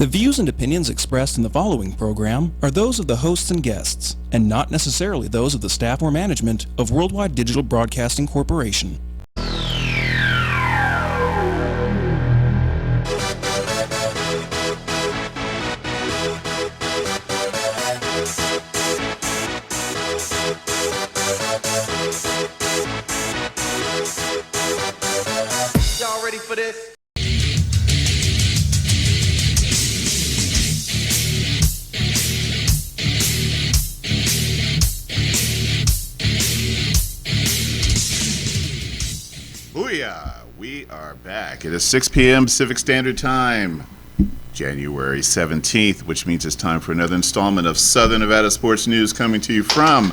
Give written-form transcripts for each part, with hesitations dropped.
The views and opinions expressed in the following program are those of the hosts and guests, and not necessarily those of the staff or management of Worldwide Digital Broadcasting Corporation. Y'all ready for this? Booyah! We are back. It is 6 p.m. Pacific Standard Time, January 17th, which means it's time for another installment of Southern Nevada Sports News coming to you from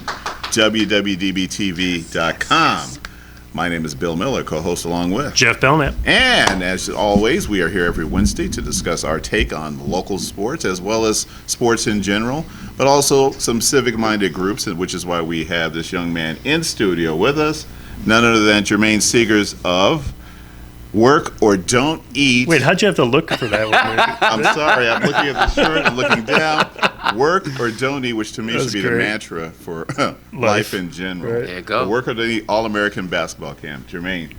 WWDBTV.com. My name is Bill Miller, co-host along with Jeff Belknap. And as always, we are here every Wednesday to discuss our take on local sports as well as sports in general, but also some civic-minded groups, which is why we have this young man in studio with us. None other than Jermaine Seagears of Work or Don't Eat. Wait, how'd you have to look for that one? I'm sorry, I'm looking at the shirt, I'm looking down. Work or Don't Eat, which to me should be the mantra for life in general. Right. There you go. Work or Don't Eat All-American Basketball Camp. Jermaine,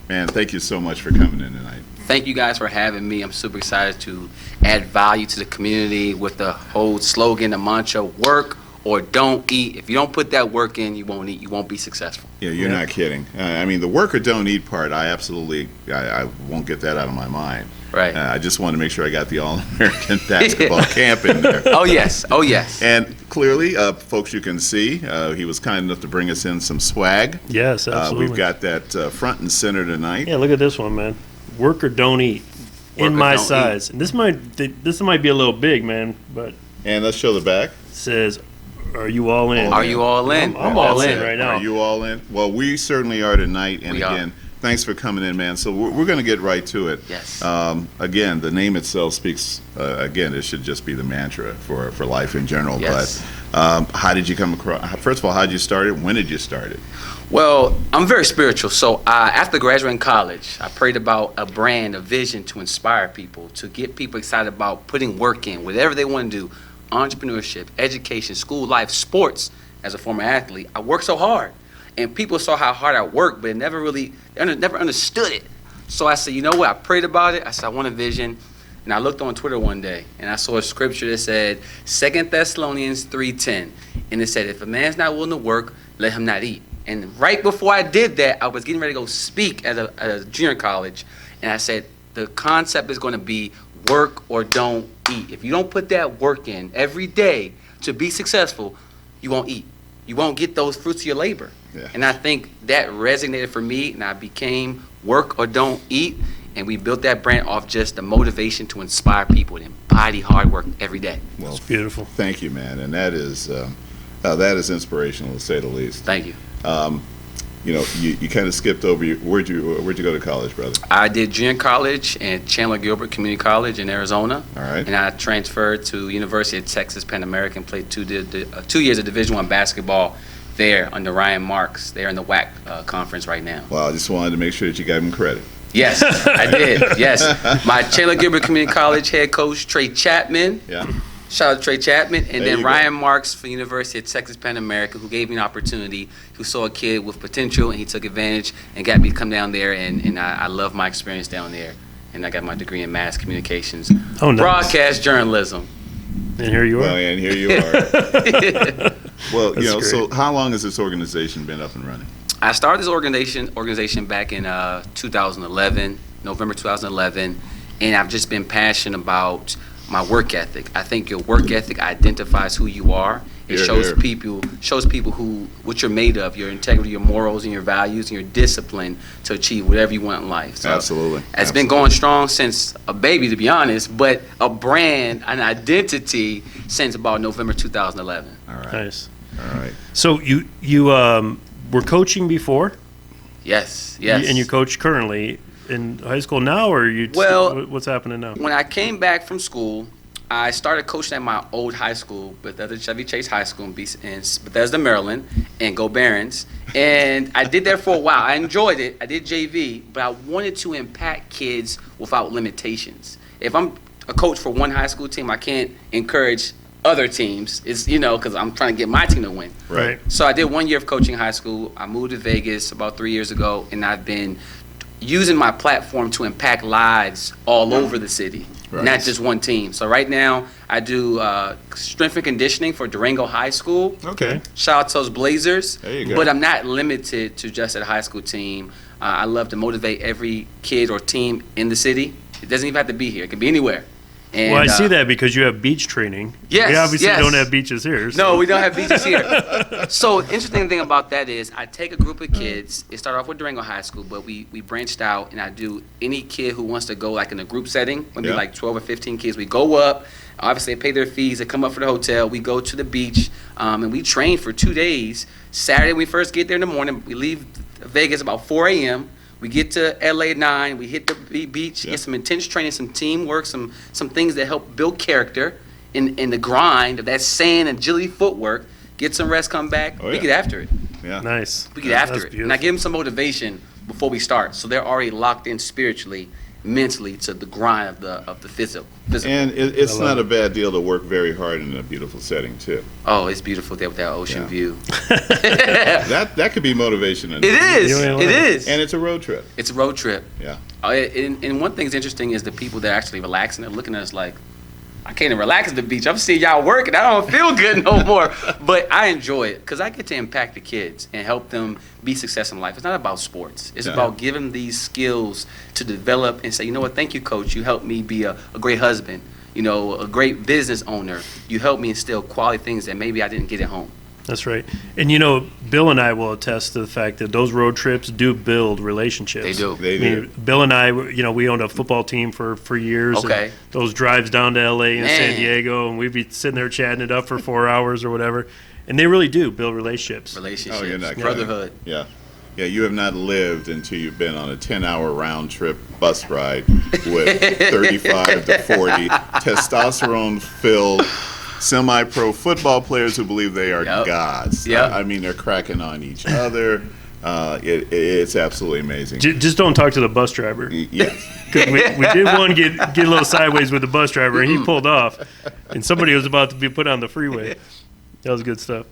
man, thank you so much for coming in tonight. Thank you guys for having me. I'm super excited to add value to the community with the whole slogan, the mantra, work or don't eat. If you don't put that work in, you won't eat. You won't be successful. Yeah, you're not kidding. I mean, the work or don't eat part, I won't get that out of my mind. Right. I just wanted to make sure I got the All-American Basketball Camp in there. Oh, yes. Oh, yes. And clearly, folks, you can see, he was kind enough to bring us in some swag. Yes, absolutely. We've got that front and center tonight. Yeah, look at this one, man. Work or don't eat. Work In or my don't size. And this might be a little big, man, but And let's show the back. it says, "Are you all in?" Are you all in? I'm all in right now. Are you all in? Well, we certainly are tonight. And We are. again, thanks for coming in, man. So we're going to get right to it. Yes. Again, the name itself speaks, again, it should just be the mantra for life in general. Yes. But how did you come across, first of all, how did you start it? When did you start it? Well, I'm very spiritual. So after graduating college, I prayed about a brand, a vision to inspire people, to get people excited about putting work in, whatever they want to do. Entrepreneurship, education, school life, sports. As a former athlete, I worked so hard, and people saw how hard I worked, but never understood it. So I said, you know what? I prayed about it. I said, I want a vision, and I looked on Twitter one day, and I saw a scripture that said 2 Thessalonians 3:10, and it said, if a man's not willing to work, let him not eat. And right before I did that, I was getting ready to go speak at a junior college, and I said, the concept is going to be work or don't eat. If you don't put that work in every day to be successful, you won't eat. You won't get those fruits of your labor. Yeah. And I think that resonated for me, and I became Work or Don't Eat, and we built that brand off just the motivation to inspire people to embody hard work every day. Well, It's beautiful. thank you, man. And that is inspirational, to say the least. Thank you. You kind of skipped over. Where'd you go to college, brother? I did junior college at Chandler Gilbert Community College in Arizona. All right. And I transferred to University of Texas Pan American, played 2 years of Division I basketball there under Ryan Marks. They're in the WAC conference right now. Well, I just wanted to make sure that you gave him credit. Yes, I did. Yes. My Chandler Gilbert Community College head coach, Trey Chapman. Yeah. Shout out to Trey Chapman. And There then you go. Ryan Marks for University of Texas Pan American, who gave me an opportunity, who saw a kid with potential, and he took advantage and got me to come down there. And I love my experience down there. And I got my degree in mass communications, Oh, nice. broadcast journalism. And here you are. Well, and here you are. Well, That's so great. how long has this organization been up and running? I started this organization back in 2011, November 2011, and I've just been passionate about my work ethic. I think your work ethic identifies who you are. It Here, shows here. people what you're made of, your integrity, your morals, and your values, and your discipline to achieve whatever you want in life. So Absolutely. It's been going strong since a baby, to be honest, but a brand, an identity since about November 2011. All right. Nice. All right. So you were coaching before, Yes. and you coach currently in high school now, or what's happening now? When I came back from school, I started coaching at my old high school, Bethesda Chevy Chase High School in Bethesda, Maryland, and Go Barons. And I did that for a while. I enjoyed it. I did JV, but I wanted to impact kids without limitations. If I'm a coach for one high school team, I can't encourage other teams. It's, because I'm trying to get my team to win. Right. So I did 1 year of coaching high school. I moved to Vegas about 3 years ago, and I've been using my platform to impact lives all over the city, not just one team. So right now, I do strength and conditioning for Durango High School. Okay. Shout out to those Blazers. There you go. But I'm not limited to just a high school team. I love to motivate every kid or team in the city. It doesn't even have to be here. It can be anywhere. And, Well, I see that because you have beach training. Yes, We obviously yes. don't have beaches here. So. No, we don't have beaches here. So interesting thing about that is I take a group of kids. It started off with Durango High School, but we branched out, and I do any kid who wants to go like in a group setting, maybe like 12 or 15 kids. We go up. Obviously, they pay their fees. They come up for the hotel. We go to the beach, and we train for 2 days. Saturday, we first get there in the morning. We leave Vegas about 4 a.m. We get to LA at 9. We hit the beach, get some intense training, some teamwork, some things that help build character in the grind of that sand and agility footwork. Get some rest, come back. We get after it. Yeah. Nice. We get after That's it. beautiful. And I give them some motivation before we start. So they're already locked in spiritually, mentally to the grind of the physical. And it's not a bad deal to work very hard in a beautiful setting, too. Oh, it's beautiful there with that ocean view. That could be motivation. It is. You ain't It lying. is. And it's a road trip. It's a road trip. Yeah. And one thing's interesting is the people that are actually relaxing. They're looking at us like, I can't even relax at the beach. I'm seeing y'all working. I don't feel good no more. But I enjoy it because I get to impact the kids and help them be successful in life. It's not about sports. It's about giving these skills to develop and say, you know what, thank you, coach. You helped me be a great husband, a great business owner. You helped me instill quality things that maybe I didn't get at home. That's right. And, Bill and I will attest to the fact that those road trips do build relationships. They do. They do. Bill and I, we owned a football team for years. Okay. And those drives down to L.A. and San Man. Diego, and we'd be sitting there chatting it up for 4 hours or whatever. And they really do build relationships. Relationships, Oh, you're not kidding. brotherhood. Yeah. Yeah, you have not lived until you've been on a 10-hour round-trip bus ride with 35 to 40 testosterone-filled semi-pro football players who believe they are gods. Yep. I mean, they're cracking on each other. It's absolutely amazing. Just don't talk to the bus driver. Yes. 'Cause we did one get a little sideways with the bus driver, and he pulled off, and somebody was about to be put on the freeway. That was good stuff.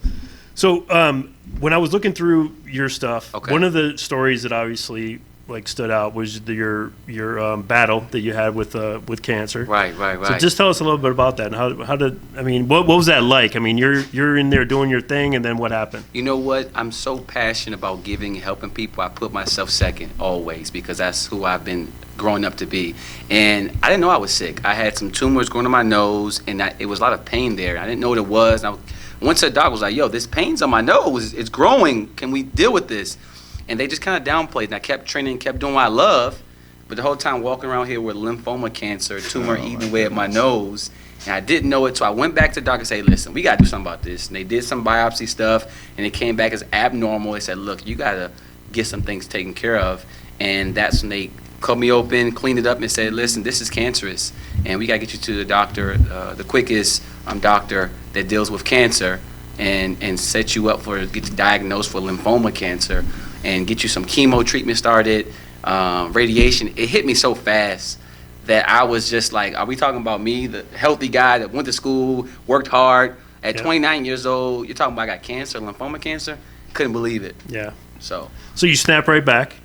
So when I was looking through your stuff, one of the stories that obviously stood out was your battle that you had with cancer. Right. So just tell us a little bit about that and what was that like? I mean, you're in there doing your thing, and then what happened? You know what? I'm so passionate about giving and helping people. I put myself second always because that's who I've been growing up to be. And I didn't know I was sick. I had some tumors growing in my nose, and it was a lot of pain there. I didn't know what it was. And I went to the doctor. Was like, yo, this pain's on my nose. It's growing. Can we deal with this? And they just kind of downplayed. And I kept training, kept doing what I love. But the whole time walking around here with lymphoma cancer, tumor eating away at my nose. And I didn't know it. So I went back to the doctor and said, listen, we got to do something about this. And they did some biopsy stuff. And it came back as abnormal. They said, look, you got to get some things taken care of. And that's when they cut me open, cleaned it up, and said, listen, this is cancerous. And we got to get you to the doctor, the quickest doctor that deals with cancer. And set you up get you diagnosed for lymphoma cancer. And get you some chemo treatment started, radiation. It hit me so fast that I was just like, are we talking about me, the healthy guy that went to school, worked hard, at 29 years old, you're talking about I got cancer, lymphoma cancer? Couldn't believe it. Yeah. So you snap right back.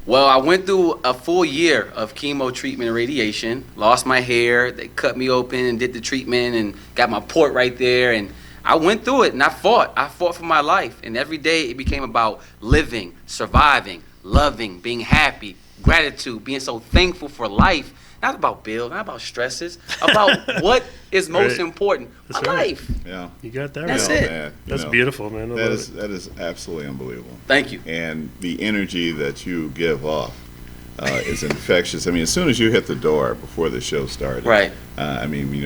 Well, I went through a full year of chemo treatment and radiation, lost my hair, they cut me open and did the treatment and got my port right there, and I went through it and I fought for my life. And every day it became about living, surviving, loving, being happy, gratitude, being so thankful for life. Not about bills, not about stresses, about what is most important, my life. Yeah. You got that That's right. it. Man, That's beautiful, man. That is absolutely unbelievable. Thank you. And the energy that you give off is infectious. I mean, as soon as you hit the door before the show started, Right.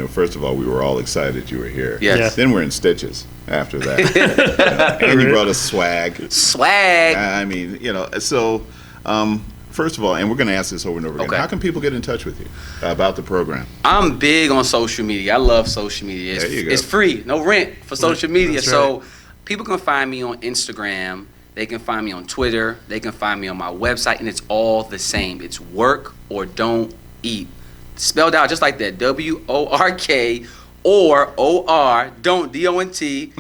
First of all, we were all excited you were here. Yes. Yeah. Then we're in stitches after that. And you brought us swag. Swag. First of all, and we're going to ask this over and over again, Okay. how can people get in touch with you about the program? I'm big on social media. I love social media. There you go. It's free, no rent for social media. That's So right. people can find me on Instagram. They can find me on Twitter. They can find me on my website, and it's all the same. It's work or don't eat. spelled out just like that. WORK or OR, don't, DONT, eat,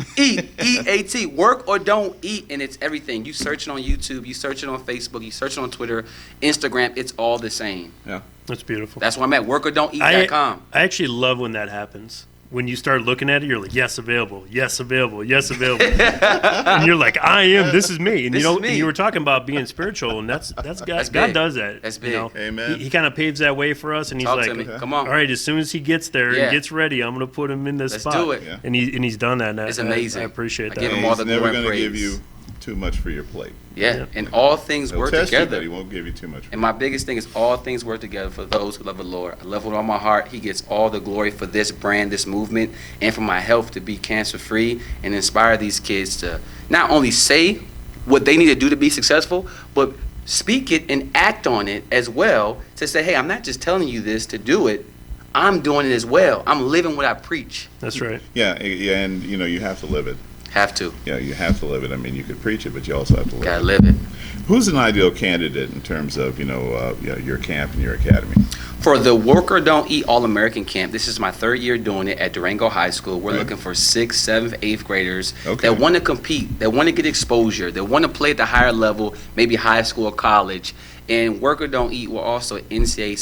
EAT, work or don't eat, and it's everything. You search it on YouTube, you search it on Facebook, you search it on Twitter, Instagram, it's all the same. Yeah. That's beautiful. That's why I'm at workordon'teat.com. I actually love when that happens. When you start looking at it, you're like, yes, available, yes, available, yes, available. And you're like, I am, this is me. And This is me. and you were talking about being spiritual, and that's God big. does that. That's you big. know? Amen. He kind of paves that way for us, and he's Talk like, to me. Come on. all right, as soon as he gets there Yeah. and gets ready, I'm going to put him in this Let's spot. do it. Yeah. And he's done that. And It's I amazing. appreciate I that. give him And all he's the never glory and going to give praise. you too much for your plate. Yeah, and all things He'll work test you, together. but he won't give you too much. And my biggest thing is all things work together for those who love the Lord. I love with all my heart. He gets all the glory for this brand, this movement, and for my health to be cancer-free and inspire these kids to not only say what they need to do to be successful, but speak it and act on it as well to say, hey, I'm not just telling you this to do it. I'm doing it as well. I'm living what I preach. That's right. Yeah, and you have to live it. Have to. Yeah, you have to live it. I mean, you could preach it, but you also have to live Gotta it. live it. Who's an ideal candidate in terms of your camp and your academy? For the Work or Don't Eat All-American Camp, this is my third year doing it at Durango High School. We're Okay. looking for 6th, 7th, 8th graders Okay. that want to compete, that want to get exposure, that want to play at the higher level, maybe high school or college. And Work or Don't Eat will also NCAA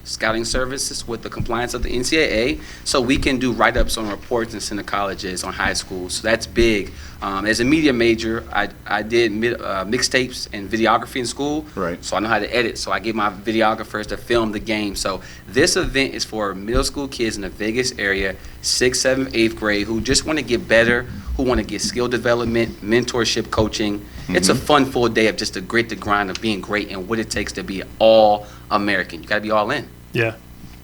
scouting services with the compliance of the NCAA, so we can do write-ups on reports and send to colleges on high schools. So that's big. As a media major, I did mixtapes and videography in school, Right. so I know how to edit. So I get my videographers to film the game. So this event is for middle school kids in the Vegas area, 6th, 7th, 8th grade, who just want to get better, who want to get skill development, mentorship, coaching. It's a fun, full day of just the grit, the grind of being great and what it takes to be all-American. You got to be all in. Yeah.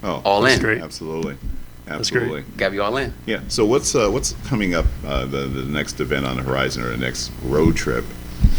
Oh, All That's in. great. absolutely, That's great. absolutely. You got to be all in. Yeah. So what's coming up? The next event on the horizon, or the next road trip,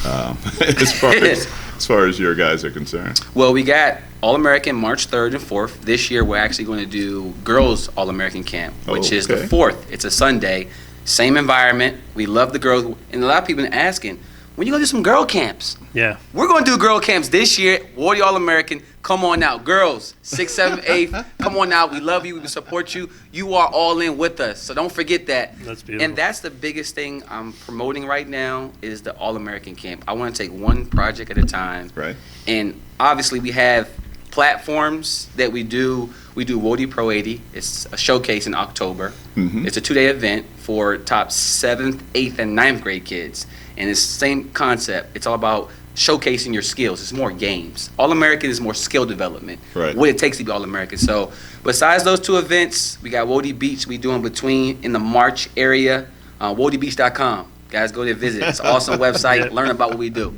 as far as your guys are concerned? Well, we got All-American March 3rd and 4th. This year, we're actually going to do Girls All-American Camp, which is the okay. 4th. It's a Sunday. Same environment. We love the girls. And a lot of people are asking, when you going to do some girl camps? Yeah. We're going to do girl camps this year. WODE All-American. Come on out. Girls, 6th, 7th, 8th. Come on out. We love you. We support you. You are all in with us. So don't forget that. That's beautiful. And that's the biggest thing I'm promoting right now is the All-American Camp. I want to take one project at a time. Right. And obviously we have platforms that we do. We do WODE Pro 80. It's a showcase in October. Mhm. It's a 2-day event for top 7th, 8th, and 9th grade kids. And it's the same concept. It's all about showcasing your skills. It's more games. All-American is more skill development. Right. What it takes to be All-American. So besides those two events, we got WODE Beach we do in between in the March area. WWDB.com. Guys, go there, visit. It's an awesome website. Learn about what we do.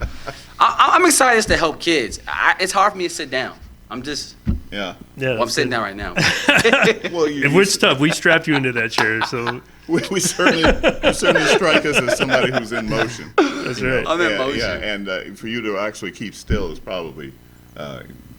I'm excited just to help kids. It's hard for me to sit down. I'm just, Yeah. Yeah. well, I'm sitting down right now. Well, If it's tough, we strapped you into that chair, so we certainly strike us as somebody who's in motion. that's right. I'm in Yeah, motion. yeah, and for you to actually keep still is probably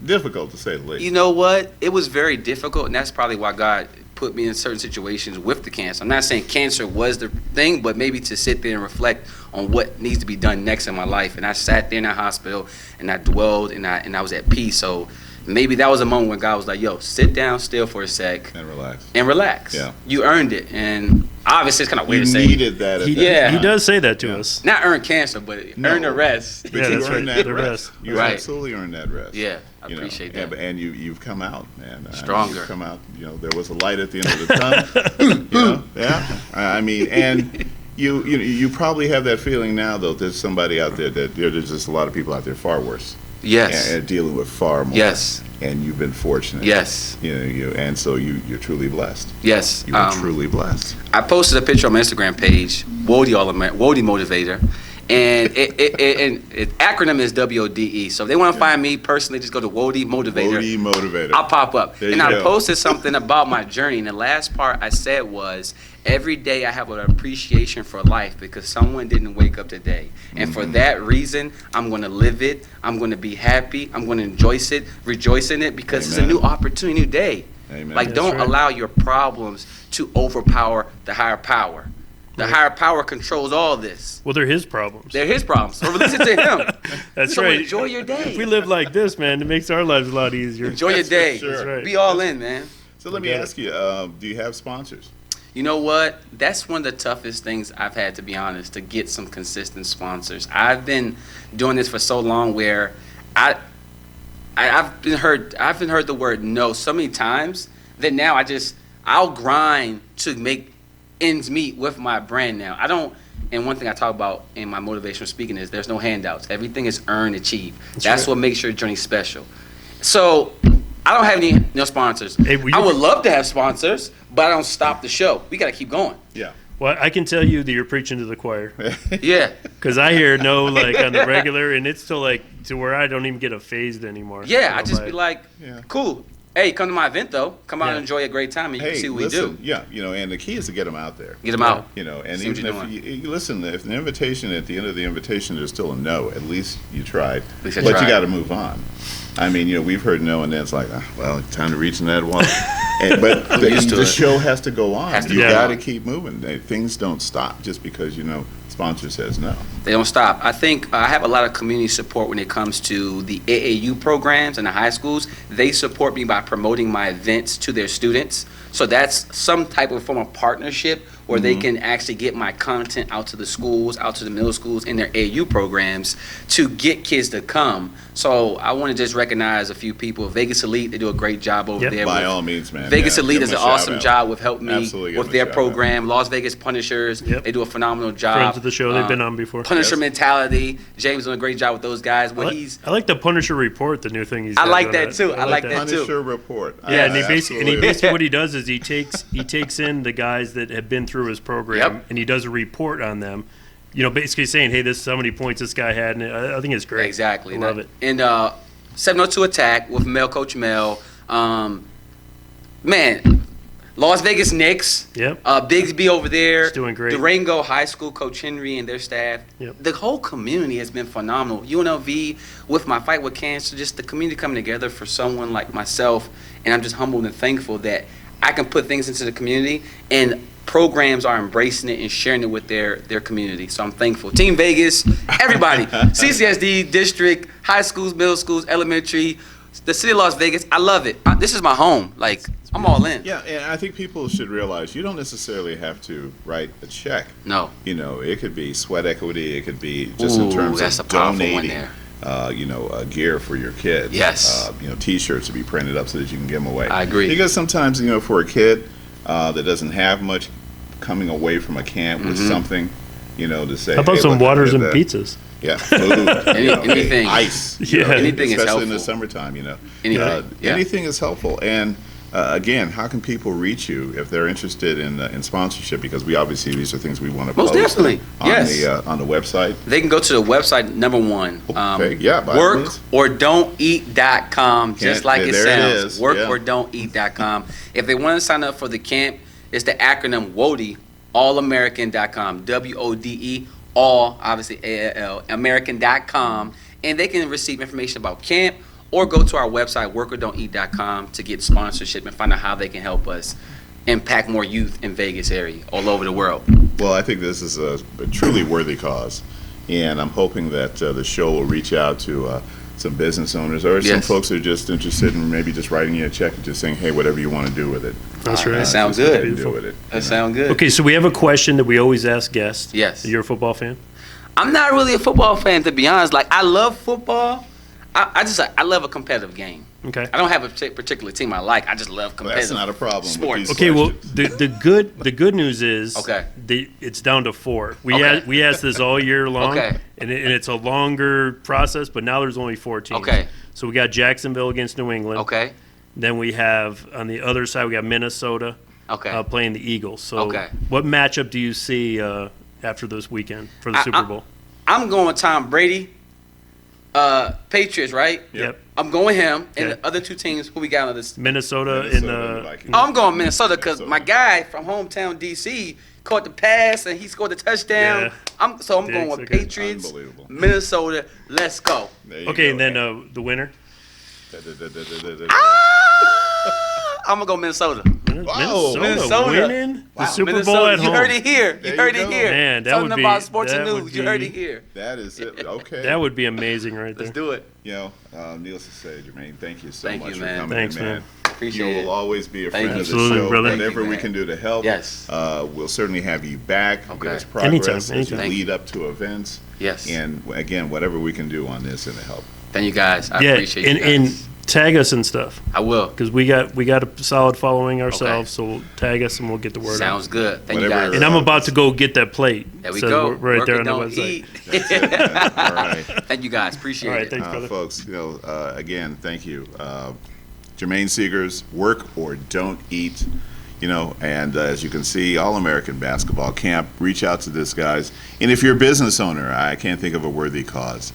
difficult to say the least. You know what? It was very difficult, and that's probably why God put me in certain situations with the cancer. I'm not saying cancer was the thing, but maybe to sit there and reflect on what needs to be done next in my life. And I sat there in that hospital, and I dwelled, and I was at peace. So maybe that was a moment when God was like, yo, sit down still for a sec And relax. and relax. Yeah. You earned it. And obviously it's kind of weird You to say. needed that. At He, that Yeah. he time. does say that to Yeah. us. Not earn cancer, but No. earn the rest. But Yeah, you that's earned right. that The rest. rest. You Right. absolutely earned that rest. Yeah, I You know, appreciate and, that. and you've come out, man. Stronger. You've come out. You know, there was a light at the end of the tunnel. You know? Yeah. I mean, and you probably have that feeling now, though. There's somebody out there that there's just a lot of people out there far worse. Yes. And dealing with far more. Yes. And you've been fortunate. Yes. And so you're truly blessed. Yes. You are truly blessed. I posted a picture on my Instagram page, WODE Motivator, and its acronym is WODE. So if they want to find me personally, just go to WODE Motivator. WODE Motivator. I'll pop up. There And you I go. posted something about my journey, and the last part I said was, every day I have an appreciation for life because someone didn't wake up today. And for that reason, I'm going to live it. I'm going to be happy. I'm going to rejoice in it because it's a Amen. new opportunity, new day. Amen. Like, That's don't right. allow your problems to overpower the higher power. The higher power controls all this. Well, they're his problems. They're his problems. So release it to him. That's so right. Enjoy your day. If we live like this, man, it makes our lives a lot easier. Enjoy your day. Sure. That's right. Be all in, man. So let me ask you, do you have sponsors? You know what? That's one of the toughest things I've had, to be honest, to get some consistent sponsors. I've been doing this for so long where I've been heard the word no so many times that now I'll grind to make ends meet with my brand now. And one thing I talk about in my motivational speaking is there's no handouts. Everything is earned, achieved. That's what makes your journey special. So I don't have no sponsors. Hey, I would love to have sponsors, but I don't stop the show. We got to keep going. Yeah. Well, I can tell you that you're preaching to the choir. Yeah. Because I hear no, like, on the regular, and it's still, like, to where I don't even get phased anymore. Yeah, I just be like, Yeah. cool. Hey, come to my event, though. Come out Yeah. and enjoy a great time, and you Hey, can see what listen, we do. yeah, and the key is to get them out there. Get them out. And See what even you're if you listen, if the invitation at the end of the invitation there's still a no, at least you tried. least I But tried. you got to move on. I mean, we've heard no, and then it's like, well, time to reach in that wall. But used to the it. show has to go on. Has to You go got on. to keep moving. Things don't stop just because sponsor says no. They don't stop. I think I have a lot of community support when it comes to the AAU programs and the high schools. They support me by promoting my events to their students. So that's some type of form of partnership where they can actually get my content out to the schools, out to the middle schools in their AAU programs to get kids to come. So I want to just recognize a few people. Vegas Elite, they do a great job over Yep. there. By with- all means, man. Vegas Yeah, Elite give does an them a awesome shout-out. job with helping me Absolutely, give with them a their shout-out. program. Las Vegas Punishers, Yep. they do a phenomenal job. Friends of the show, they've been on before. Punisher Yes. Mentality, James doing a great job with those guys. I like the Punisher Report, the new thing he's I got like going that too. I like that too. Punisher report. Yeah, and he Absolutely. basically what he does is he takes in the guys that have been through his program, Yep. and he does a report on them. Basically saying, hey, this is how many points this guy had, and I think it's great. Exactly. I love it. And 702 Attack with Coach Mel. Man, Las Vegas Knicks. Yep. Bigsby over there. It's doing great. Durango High School, Coach Henry and their staff. Yep. The whole community has been phenomenal. UNLV with my fight with cancer, just the community coming together for someone like myself. And I'm just humbled and thankful that I can put things into the community and programs are embracing it and sharing it with their community. So I'm thankful. Team Vegas, everybody, CCSD, district, high schools, middle schools, elementary, the city of Las Vegas. I love it. This is my home. Like, I'm all in. Yeah, and I think people should realize you don't necessarily have to write a check. No. It could be sweat equity. It could be just in Ooh, terms that's of a powerful one donating. there. Gear for your kids. Yes. T-shirts to be printed up so that you can give them away. I agree. Because sometimes, for a kid that doesn't have much coming away from a camp with something, to say. How about hey, some look, I waters did and that. pizzas? Yeah, food. Anything. Ice. Yeah. Anything is especially in the helpful. summertime. Anything, yeah. Anything is helpful. And again, how can people reach you if they're interested in sponsorship? Because we obviously these are things we want to Most post definitely, on yes. on the website. They can go to the website, number one. Okay, yeah, by all means. workordon'teat.com, just like it there it sounds. is, yeah. Workordon'teat.com. If they want to sign up for the camp, it's the acronym WODE, allamerican.com. WODE, all, obviously ALL, American.com. And they can receive information about camp or go to our website, workordon'teat.com, to get sponsorship and find out how they can help us impact more youth in Vegas area, all over the world. Well, I think this is a truly worthy cause, and I'm hoping that the show will reach out to some business owners or some Yes. folks that are just interested in maybe just writing you a check and just saying, hey, whatever you want to do with it. That's right. That sounds just good. do with it. That sounds good. Okay, so we have a question that we always ask guests. Yes. You're a football fan? I'm not really a football fan, to be honest. Like, I love football. I love a competitive game. Okay. I don't have a particular team I like. I just love Well, competitive. that's not a problem. with sports. these Okay, well, questions. the good news is Okay. It's down to 4. Okay. We asked this all year long, Okay. and it's a longer process, but now there's only 4 teams. Okay. So we got Jacksonville against New England. Okay. Then we have, on the other side, we got Minnesota Okay. playing the Eagles. So Okay. what matchup do you see after this weekend for the Super Bowl? I'm going with Tom Brady. Patriots, right? Yep. I'm going him. And Okay. the other two teams, who we got on this? Minnesota, Minnesota and and the Vikings. Oh, I'm going Minnesota because Minnesota. my guy from hometown D.C. caught the pass and he scored the touchdown. Yeah. I'm going Diggs, with okay. Patriots, Unbelievable. Minnesota. Let's go. There you okay, go. and then the winner. I'm gonna go Minnesota. Minnesota winning the Super Minnesota, Bowl at you home. heard it here. You There heard you it go. here. Man, that Something would be about sports and that news. would You heard be- it here. That is it. Okay. That would be amazing right there. Let's do it. You know, needless to say, Jermaine, thank you so Thank much you, for man. coming Thanks, in, man. man. Appreciate You it. will always be a Thank friend you. of the Absolutely, show. brother. Whatever Thank you, we man. can do to help, Yes. we'll certainly have you back. Okay. Give us progress Anytime, as you anytime. lead up to events. Yes. And again, whatever we can do on this and to help. Thank you guys. I Yeah, appreciate you and guys. tag us and stuff I will. because we got a solid following ourselves. So we'll tag us and we'll get the word out. Sounds good. Thank Whatever. you guys. And I'm about to go get that plate. There we Says go. Right Work there it, on the don't website. eat. All right. Thank you guys. Appreciate All right, it. thanks, brother. Folks, you know, again, thank you. Jermaine Seagears, work or don't eat, you know, and as you can see, All-American Basketball Camp, reach out to this, guys. And if you're a business owner, I can't think of a worthy cause.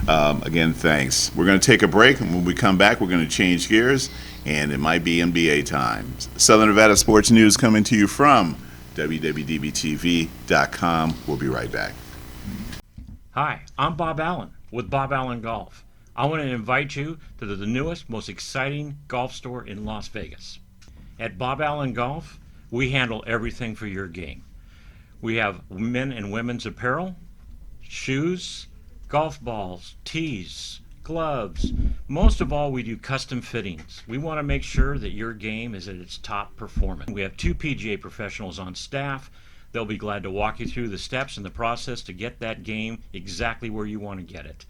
Again, thanks. We're going to take a break, and when we come back, we're going to change gears, and it might be NBA time. Southern Nevada Sports News coming to you from WWDBTV.com. We'll be right back. Hi, I'm Bob Allen with Bob Allen Golf. I want to invite you to the newest, most exciting golf store in Las Vegas. At Bob Allen Golf, we handle everything for your game. We have men and women's apparel, shoes, golf balls, tees, gloves. Most of all, we do custom fittings. We want to make sure that your game is at its top performance. We have 2 PGA professionals on staff. They'll be glad to walk you through the steps and the process to get that game exactly where you want to get it.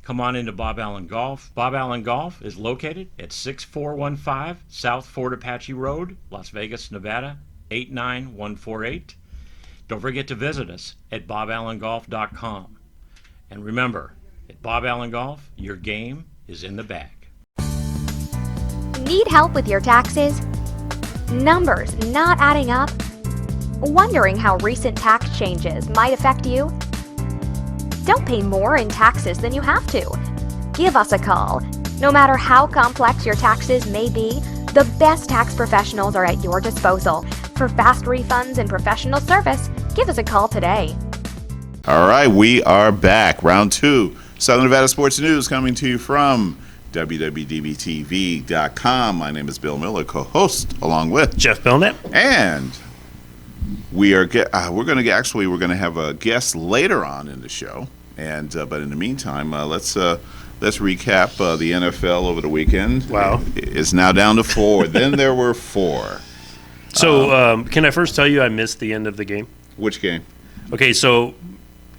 Come on into Bob Allen Golf. Bob Allen Golf is located at 6415 South Fort Apache Road, Las Vegas, Nevada, 89148. Don't forget to visit us at boballengolf.com. And remember, at Bob Allen Golf, your game is in the bag. Need help with your taxes? Numbers not adding up? Wondering how recent tax changes might affect you? Don't pay more in taxes than you have to. Give us a call. No matter how complex your taxes may be, the best tax professionals are at your disposal. For fast refunds and professional service, give us a call today. All right, we are back. Round 2. Southern Nevada Sports News coming to you from WWDBTV.com. My name is Bill Miller, co-host, along with Jeff Belknap. And we're going to have a guest later on in the show. And but in the meantime, let's recap the NFL over the weekend. Wow. It's now down to 4. Then there were 4. So can I first tell you I missed the end of the game? Which game? Okay, so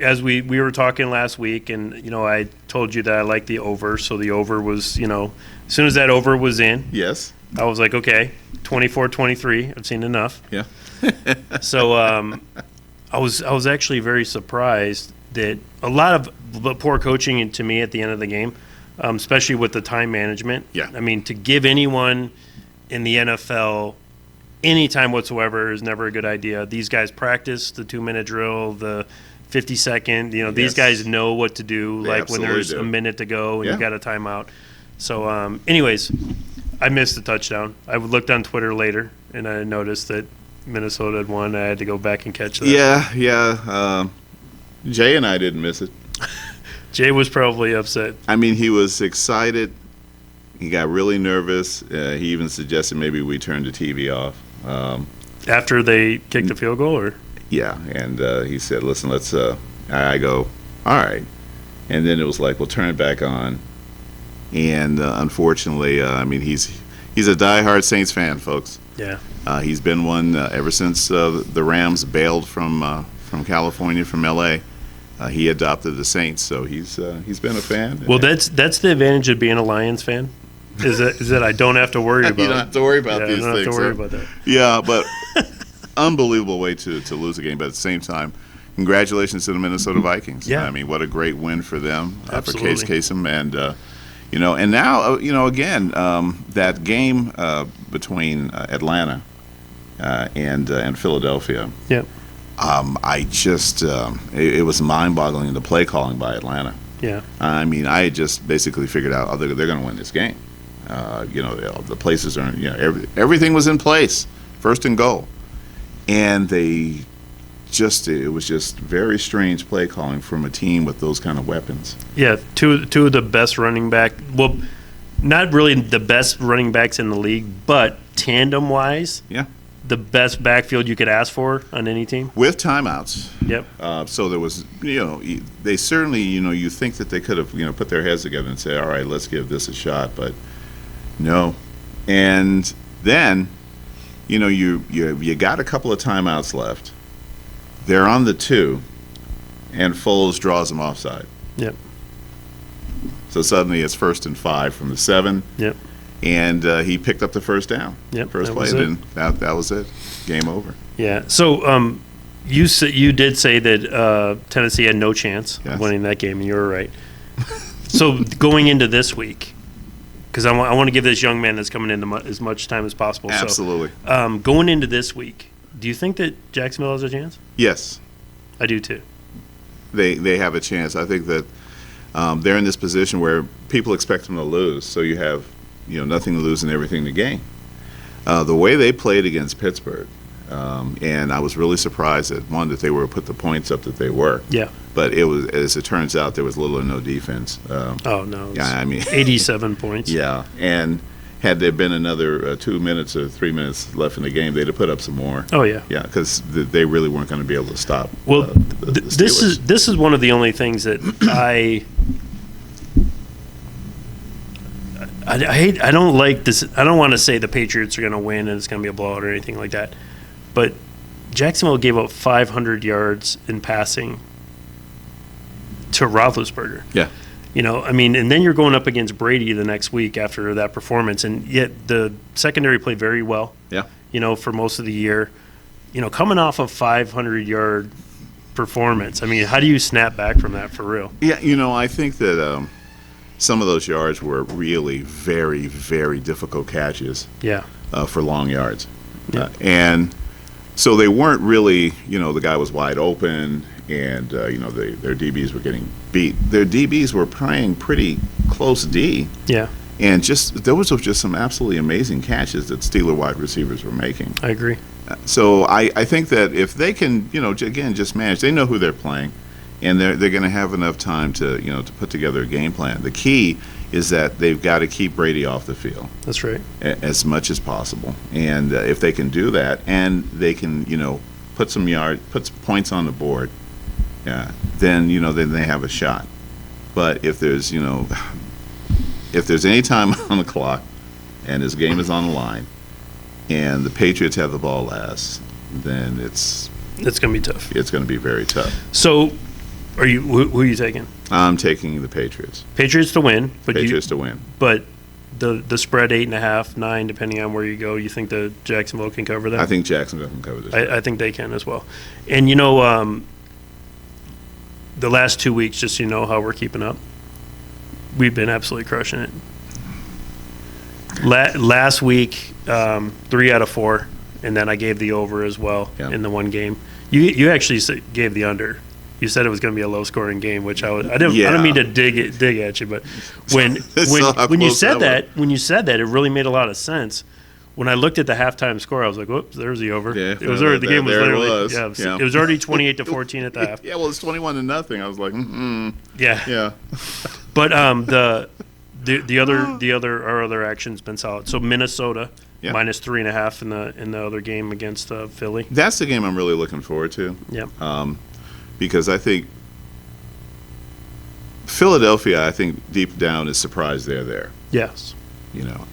as we were talking last week, and I told you that I like the over, so the over was, as soon as that over was in, Yes. I was like, okay, 24-23, I've seen enough. Yeah. So I was actually very surprised that a lot of poor coaching to me at the end of the game, especially with the time management. Yeah. I mean, to give anyone in the NFL any time whatsoever is never a good idea. These guys practice the 2-minute drill, the 50-second. These Yes. guys know what to do. They Like when there's absolutely do. a minute to go and Yeah. you got a timeout. So, anyways, I missed the touchdown. I looked on Twitter later and I noticed that Minnesota had won. I had to go back and catch that. Yeah. Jay and I didn't miss it. Jay was probably upset. I mean, he was excited. He got really nervous. He even suggested maybe we turn the TV off. After they kicked the field goal, or? Yeah, and he said, "Listen, let's." I go, "All right," and then it was like, "We'll turn it back on." And unfortunately, I mean, he's a diehard Saints fan, folks. Yeah. He's been one ever since the Rams bailed from California, from L.A. He adopted the Saints, so he's been a fan. Well, that's the advantage of being a Lions fan, is that I don't have to worry about. You don't have to worry about these I don't things. have to worry huh? about that. Yeah, but unbelievable way to lose a game. But at the same time, congratulations to the Minnesota Vikings. Yeah. I mean, what a great win for them, for Absolutely. Case Kasem. And, and now, again, that game between Atlanta and Philadelphia, Yeah. I just, it was mind-boggling, the play calling by Atlanta. Yeah. I mean, I had just basically figured out, they're going to win this game. The places are, everything was in place, first and goal. And it was just very strange play calling from a team with those kind of weapons. Yeah, two of the best running back. Well, not really the best running backs in the league, but tandem-wise, Yeah. the best backfield you could ask for on any team. With timeouts. Yep. So there was, they certainly, you think that they could have, put their heads together and say, all right, let's give this a shot, but no. And then, you got a couple of timeouts left. They're on the 2, and Foles draws them offside. Yep. So suddenly it's 1st and 5 from the 7. Yep. And he picked up the first down. Yep, First that play, was it. and that was it. Game over. Yeah. So you did say that Tennessee had no chance Yes. of winning that game, and you were right. So going into this week, because I want to give this young man that's coming in as much time as possible. Absolutely. So, going into this week, do you think that Jacksonville has a chance? Yes, I do too. they have a chance. I think that they're in this position where people expect them to lose, so you have nothing to lose and everything to gain. The way they played against Pittsburgh, and I was really surprised that they were put the points up that they were. Yeah. But it was, as it turns out, there was little or no defense. Oh no. Yeah, I mean, 87 points. yeah, and had there been another 2 minutes or 3 minutes left in the game, they'd have put up some more. Oh yeah. Yeah, because they really weren't going to be able to stop. Well, the Steelers. this is one of the only things that I hate. I don't like this. I don't want to say the Patriots are going to win and it's going to be a blowout or anything like that. But Jacksonville gave up 500 yards in passing to Roethlisberger. Yeah. And then you're going up against Brady the next week after that performance, and yet the secondary played very well. Yeah. For most of the year, coming off a 500-yard performance. I mean, how do you snap back from that for real? Yeah, I think that some of those yards were really very, very difficult catches. Yeah. For long yards. Yeah. And so they weren't really, the guy was wide open, and, their DBs were getting beat. Their DBs were playing pretty close D. Yeah. And those were just some absolutely amazing catches that Steeler wide receivers were making. I agree. So I think that if they can, again, just manage, they know who they're playing, and they're going to have enough time to, to put together a game plan. The key is that they've got to keep Brady off the field. That's right. As much as possible. And if they can do that, and they can, put some points on the board, then then they have a shot. But if there's any time on the clock, and this game is on the line, and the Patriots have the ball last, then it's going to be tough. It's going to be very tough. So, who are you taking? I'm taking the Patriots. Patriots to win, but Patriots to win. But the spread 8.5, 9, depending on where you go. You think that Jacksonville can cover that? I think Jacksonville can cover this. I think they can as well. And the last 2 weeks, just so you know how we're keeping up, we've been absolutely crushing it. Last week, 3 out of 4, and then I gave the over as well in the one game. You actually gave the under. You said it was going to be a low-scoring game, which I don't mean to dig at you, but when you said that, it really made a lot of sense. When I looked at the halftime score, I was like, "Whoops, there's the over." Yeah, it was already, the game was literally it was already 28-14 at the half. Yeah, well, it's 21-0. I was like, Yeah. But our other action's been solid. So Minnesota minus 3.5 in the other game against Philly. That's the game I'm really looking forward to. Yeah. Because I think Philadelphia, deep down is surprised they're there. Yes.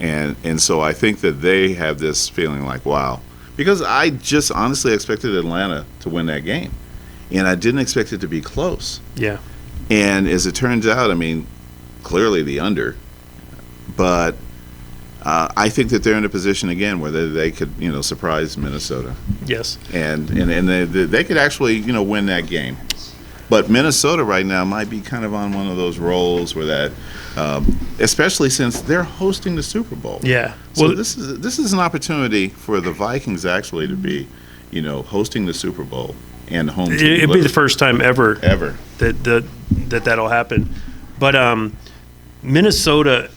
And so I think that they have this feeling like, wow. Because I just honestly expected Atlanta to win that game. And I didn't expect it to be close. Yeah. And as it turns out, clearly the under. But I think that they're in a position again where they could, surprise Minnesota. Yes. And they could actually, win that game. But Minnesota right now might be kind of on one of those rolls where that, especially since they're hosting the Super Bowl. Yeah. So this is an opportunity for the Vikings actually to be, hosting the Super Bowl and home team. It'd be the first time ever that'll happen. But Minnesota,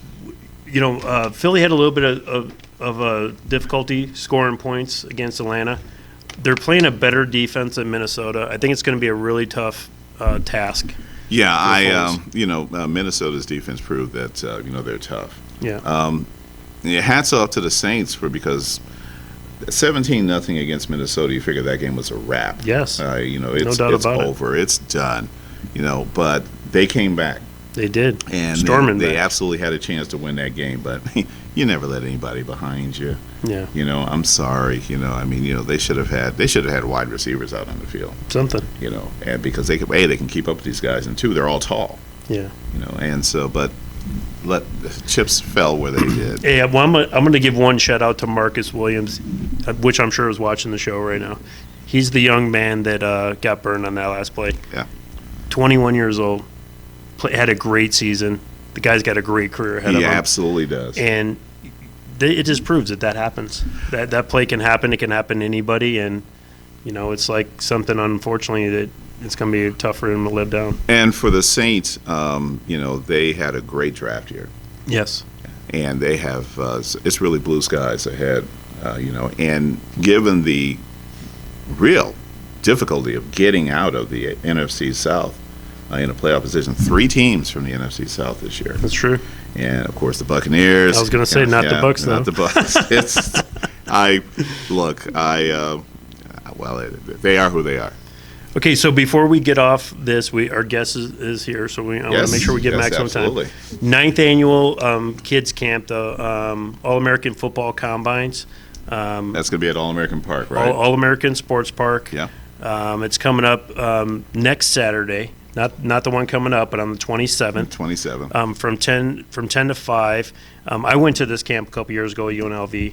Philly had a little bit of a difficulty scoring points against Atlanta. They're playing a better defense than Minnesota. I think it's going to be a really tough task. Yeah, Minnesota's defense proved that they're tough. Yeah. Yeah, hats off to the Saints because 17-0 against Minnesota. You figure that game was a wrap. Yes. It's doubt about it. over. It's done. But they came back. They did. And Storming they back. absolutely had a chance to win that game, but you never let anybody behind you. Yeah. I'm sorry. They should have had wide receivers out on the field. Something. And because they can keep up with these guys, and two, they're all tall. Yeah. And so, but the chips fell where they did. Yeah. Well, I'm going to give one shout out to Marcus Williams, which I'm sure is watching the show right now. He's the young man that got burned on that last play. Yeah. 21 years old. Had a great season. The guy's got a great career ahead of him. He absolutely does. And it just proves that happens. That play can happen. It can happen to anybody. And, it's like something, unfortunately, that it's going to be tough for him to live down. And for the Saints, they had a great draft year. Yes. And they have, it's really blue skies ahead, and given the real difficulty of getting out of the NFC South, in a playoff position. 3 teams from the NFC South this year. That's true. And of course the Buccaneers. I was going to say not the Bucs though. Not the Bucs. They are who they are. Okay, so before we get off this, our guest is here, so I want to make sure we give maximum absolutely. time. 9th annual kids camp, the All-American Football Combines. That's going to be at All-American Park, right? All-American Sports Park. Yeah. It's coming up next Saturday. Not the one coming up, but on the 27th. 27th. From 10 to 5. I went to this camp a couple years ago at UNLV.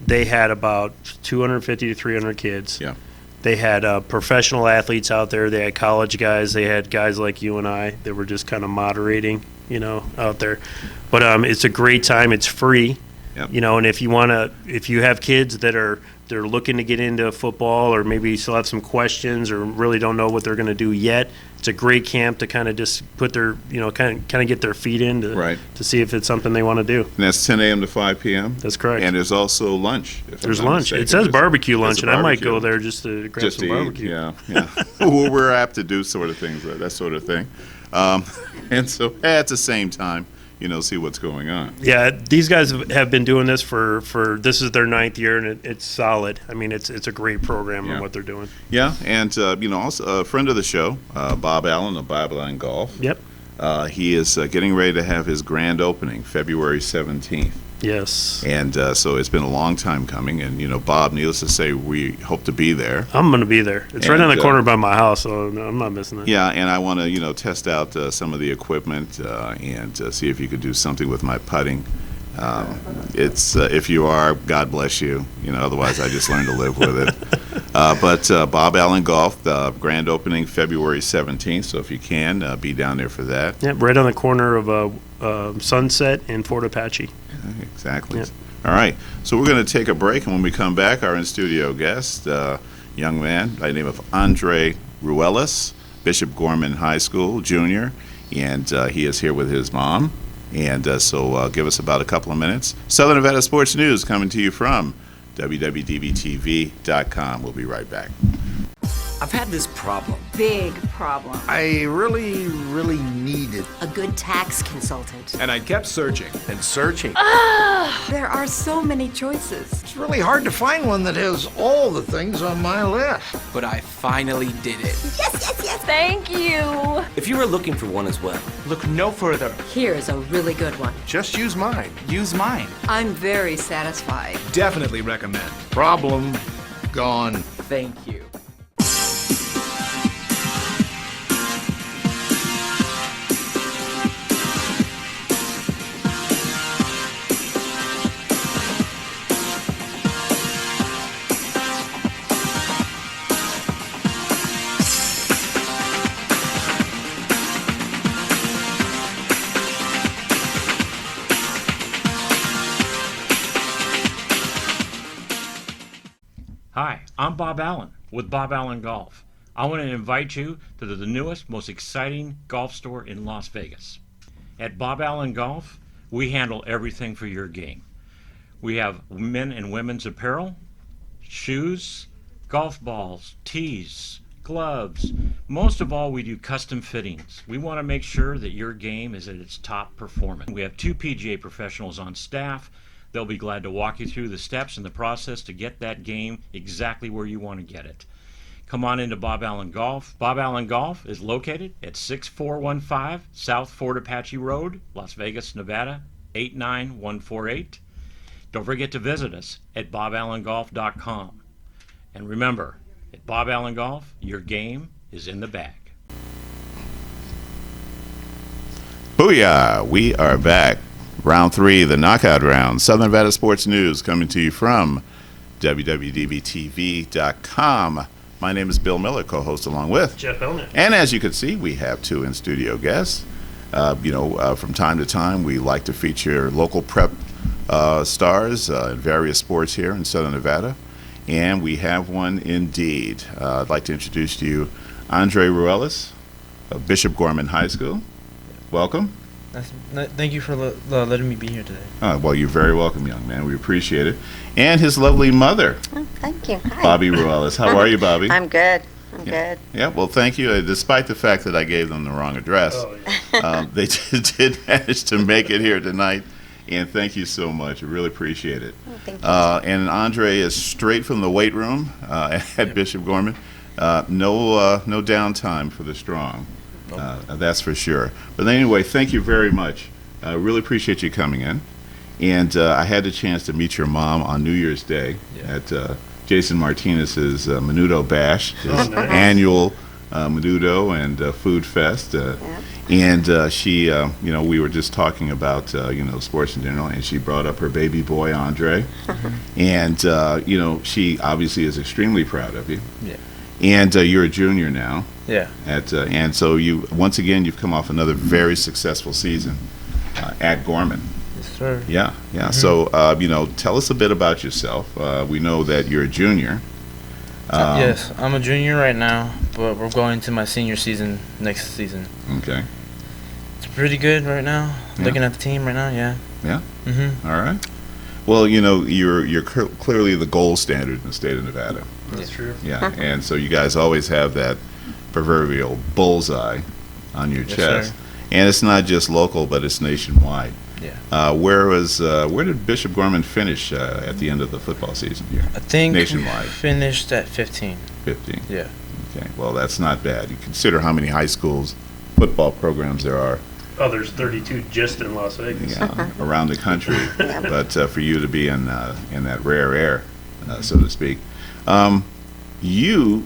They had about 250 to 300 kids. Yeah. They had professional athletes out there. They had college guys. They had guys like you and I that were just kind of moderating, out there. But it's a great time. It's free. Yep. And if you have kids they're looking to get into football, or maybe still have some questions or really don't know what they're going to do yet, it's a great camp to kind of just put their, kind of get their feet in to see if it's something they want to do. And that's 10 a.m. to 5 p.m. That's correct. And there's also lunch. There's lunch. It says barbecue lunch, and I might go there just to grab some barbecue. Yeah. We're apt to do sort of things, that sort of thing. And so at the same time, see what's going on. Yeah, these guys have been doing this for this is their 9th year, and it's solid. I mean, it's a great program and what they're doing. Yeah, and also a friend of the show, Bob Allen of Bob Allen Golf. Yep. He is getting ready to have his grand opening February 17th. Yes. And so it's been a long time coming, and Bob, needless to say, we hope to be there. I'm going to be there. It's right on the corner by my house, so I'm not missing it. Yeah, and I want to test out some of the equipment and see if you could do something with my putting. It's if you are, God bless you. Otherwise I just learned to live with it. But Bob Allen Golf, the grand opening February 17th. So if you can, be down there for that. Yeah, right on the corner of Sunset and Fort Apache. Exactly. Yep. All right. So we're going to take a break, and when we come back, our in-studio guest, young man by the name of Andre Ruelas, Bishop Gorman High School junior, and he is here with his mom. And so give us about a couple of minutes. Southern Nevada Sports News coming to you from WWDBTV.com. We'll be right back. I've had this problem. Big problem. I really need it. A good tax consultant. And I kept searching and searching. There are so many choices. It's really hard to find one that has all the things on my list. But I finally did it. Yes. Thank you. If you are looking for one as well, look no further. Here's a really good one. Just use mine. Use mine. I'm very satisfied. Definitely recommend. Problem gone. Thank you. Hi, I'm Bob Allen with Bob Allen Golf. I want to invite you to the newest, most exciting golf store in Las Vegas. At Bob Allen Golf, we handle everything for your game. We have men and women's apparel, shoes, golf balls, tees, gloves. Most of all, we do custom fittings. We want to make sure that your game is at its top performance. We have 2 PGA professionals on staff They'll be glad to walk you through the steps and the process to get that game exactly where you want to get it. Come on into Bob Allen Golf. Bob Allen Golf is located at 6415 South Fort Apache Road, Las Vegas, Nevada, 89148. Don't forget to visit us at boballengolf.com. And remember, at Bob Allen Golf, your game is in the bag. Booyah! We are back. Round 3, the knockout round. Southern Nevada Sports News coming to you from WWDBTV.com. My name is Bill Miller, co-host along with Jeff Belknap. And as you can see, we have 2 in-studio guests. From time to time, we like to feature local prep stars in various sports here in Southern Nevada. And we have one indeed. I'd like to introduce to you Andre Ruelas of Bishop Gorman High School. Welcome. Thank you for letting me be here today. Well, you're very welcome, young man. We appreciate it. And his lovely mother, Thank you. Hi. Bobby Ruelas. How are you, Bobby? I'm good. I'm good. Yeah, well, thank you. Despite the fact that I gave them the wrong address, they did manage to make it here tonight. And thank you so much. I really appreciate it. Thank you. And Andre is straight from the weight room at Bishop Gorman. No downtime for the strong. That's for sure. But anyway, thank you very much. I really appreciate you coming in. And I had the chance to meet your mom on New Year's Day at Jason Martinez's Menudo Bash, his annual Menudo and Food Fest. And she, we were just talking about, sports in general, and she brought up her baby boy, Andre. And, she obviously is extremely proud of you. Yeah. And you're a junior now. Yeah. And so once again, you've come off another very successful season at Gorman. Yes, sir. Yeah. Mm-hmm. So, tell us a bit about yourself. We know that you're a junior. Yes, I'm a junior right now, but we're going to my senior season next season. Okay. It's pretty good right now. Yeah. Looking at the team right now, yeah. Yeah? Mm-hmm. All right. Well, you're clearly the gold standard in the state of Nevada. That's true. Yeah, and so you guys always have that proverbial bullseye on your chest. Sir. And it's not just local, but it's nationwide. Yeah. Where did Bishop Gorman finish at the end of the football season here? I think nationwide. Finished at 15. 15. Yeah. Okay. Well, that's not bad. You consider how many high schools football programs there are. Oh, there's 32 just in Las Vegas. Yeah, around the country. But for you to be in that rare air, so to speak, you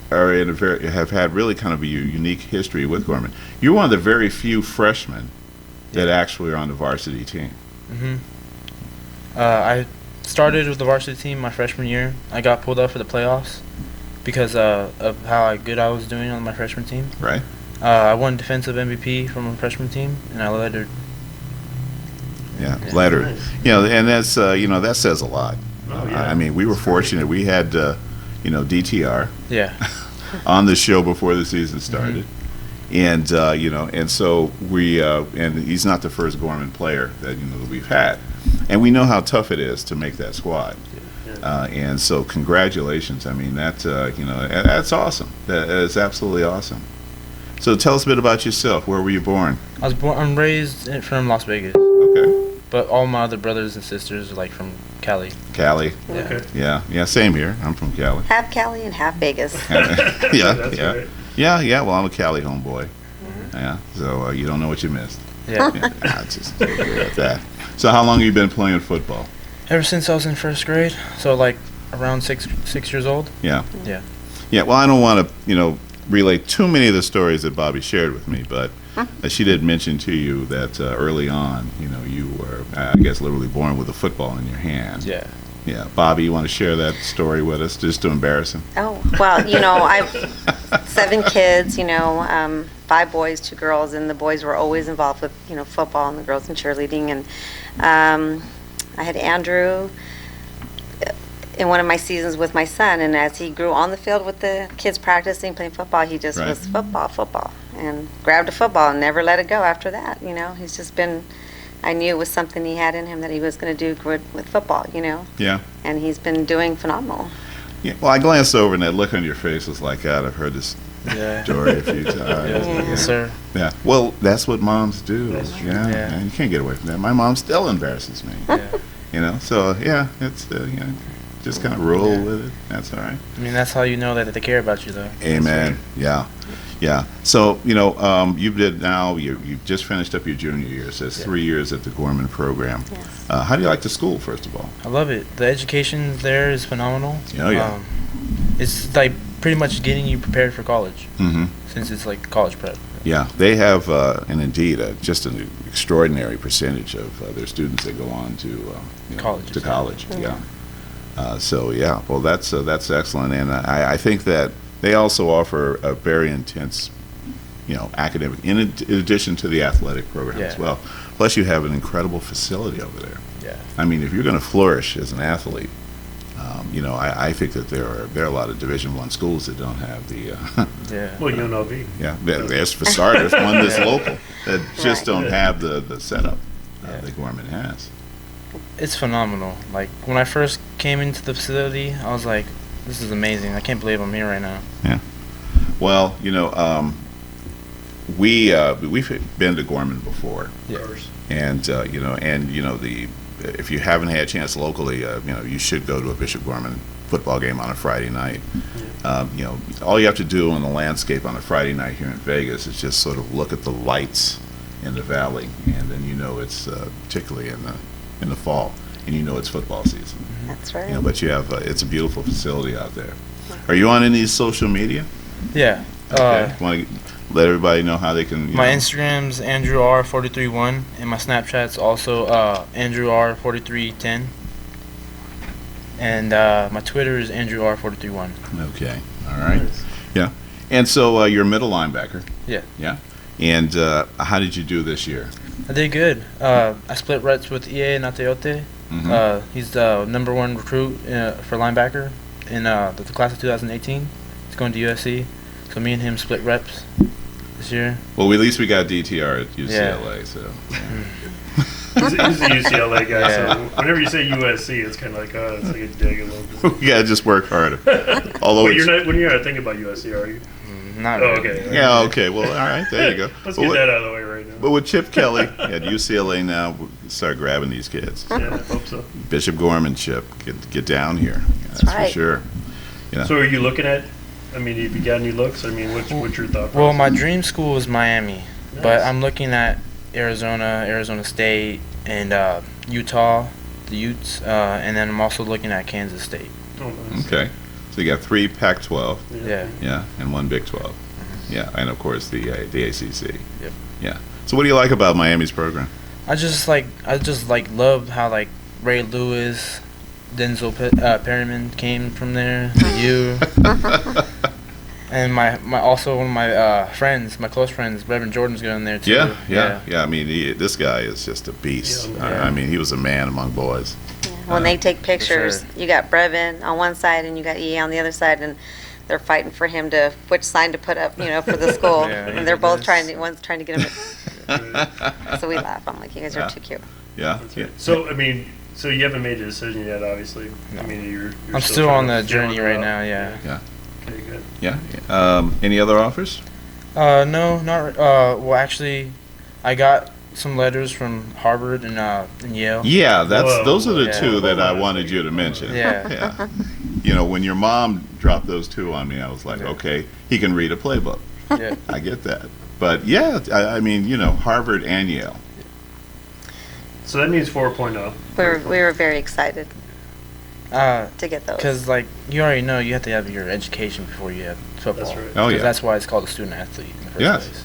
are have had really kind of a unique history with Gorman. You're one of the very few freshmen that actually are on the varsity team. Mm-hmm. I started with the varsity team my freshman year. I got pulled up for the playoffs because of how good I was doing on my freshman team. Right. I won defensive MVP from my freshman team, and I lettered. Yeah, lettered. Nice. And that's that says a lot. Oh, yeah. I mean, we were fortunate. We had DTR. Yeah. On the show before the season started. Mm-hmm. And and so we and he's not the first Gorman player that that we've had, and we know how tough it is to make that squad. Yeah. And so congratulations. I mean that's that's awesome. That is absolutely awesome. So tell us a bit about yourself. Where were you born? I'm raised from Las Vegas. Okay. But all my other brothers and sisters are from Cali. Cali. Yeah. Okay. Yeah. Same here. I'm from Cali. Half Cali and half Vegas. Yeah. Right. Yeah. Well, I'm a Cali homeboy. Mm-hmm. Yeah. So you don't know what you missed. Yeah. Just about that. So how long have you been playing football? Ever since I was in first grade. So like around six years old. Yeah. Yeah. Yeah. Well, I don't want to relay too many of the stories that Bobby shared with me, but she did mention to you that early on, you were, I guess, literally born with a football in your hand. Yeah. Yeah. Bobby, you want to share that story with us, just to embarrass him? Oh, well, I've 7 kids, 5 boys, 2 girls, and the boys were always involved with, football, and the girls in cheerleading. And I had Andrew in one of my seasons with my son, and as he grew on the field with the kids practicing, playing football, he just was football, and grabbed a football and never let it go after that. He's just been, I knew it was something he had in him that he was going to do good with football, Yeah. And he's been doing phenomenal. Yeah. Well, I glanced over, and that look on your face was like, God, I've heard this story a few times. Yes, sir. Yeah. Well, that's what moms do. That's true. Yeah. You can't get away from that. My mom still embarrasses me. Yeah. So yeah, it's just kind of roll with it. That's all right. I mean, that's how you know that they care about you, though. Amen. Yeah. So you just finished up your junior year. So it's 3 years at the Gorman program. Yes. How do you like the school, first of all? I love it. The education there is phenomenal. Oh yeah. It's like pretty much getting you prepared for college, since it's like college prep. Yeah, they have, and indeed, just an extraordinary percentage of their students that go on to college. To college, yeah. Well, that's excellent, and I think that they also offer a very intense, academic, in addition to the athletic program as well. Plus, you have an incredible facility over there. Yeah. I mean, if you're going to flourish as an athlete, I think that there are a lot of Division I schools that don't have the. Well, UNLV. Yeah, there's for starters one that's local that just don't have the setup that Gorman has. It's phenomenal. Like when I first came into the facility, I was like, "This is amazing! I can't believe I'm here right now." Yeah. Well, we've been to Gorman before. Yeah. And if you haven't had a chance locally, you should go to a Bishop Gorman football game on a Friday night. All you have to do on the landscape on a Friday night here in Vegas is just sort of look at the lights in the valley, and then it's particularly in the fall, and it's football season. That's right. But you have it's a beautiful facility out there. Are you on any social media? Yeah. Okay. Want to let everybody know how they can. My Instagram's AndrewR431, and my Snapchat's also AndrewR4310. And my Twitter is AndrewR431. Okay. All right. Yeah. And so you're a middle linebacker. Yeah. Yeah. And how did you do this year? I did good. I split reps with EA Nateote. He's the #1 recruit for linebacker in the class of 2018. He's going to USC. So me and him split reps this year. Well, at least we got DTR at UCLA, so. He's a UCLA guy, so whenever you say USC, it's kind of like, it's like a dig a little bit. You gotta just work harder. Although but you're not thinking about USC, are you? Not really. Okay. Yeah, okay. Well, all right. There you go. Let's get that out of the way right now. But with Chip Kelly at UCLA now, we start grabbing these kids. Yeah, I hope so. Bishop Gorman, Chip, get down here. That's right. for sure. Yeah. So are you looking at, have you got any looks? What's your thought process? Well, my dream school is Miami, but I'm looking at Arizona State, and Utah, the Utes, and then I'm also looking at Kansas State. Oh, nice. Okay. So you got 3 Pac-12. Yeah. Yeah, and 1 Big 12. Yeah, and of course the ACC. Yep. Yeah. So what do you like about Miami's program? I just love how Ray Lewis, Denzel Perryman came from there. You. And my also one of my friends, my close friends, Reverend Jordan's going there too. Yeah. I mean, this guy is just a beast. Yeah. I mean, he was a man among boys. When they take pictures, sure. you got Brevin on one side and you got EA on the other side, and they're fighting for him which sign to put up, for the school. Yeah, and they're both one's trying to get him. So we laugh. I'm like, you guys are too cute. Yeah. So so you haven't made a decision yet, obviously. No. You're I'm still on the journey right now. Yeah. Yeah. Okay, good. Yeah. Any other offers? No, not. Well, actually, I got some letters from Harvard and Yale. Yeah, Whoa. those are the Yeah. two that I wanted you to mention. Yeah. Yeah. When your mom dropped those two on me, I was like, okay, he can read a playbook. Yeah. I get that. But yeah, I mean, Harvard and Yale. So that means 4.0. We were very excited to get those. Because you already know, you have to have your education before you have football. That's right. Oh, yeah. That's why it's called a student athlete in the first Yes. place.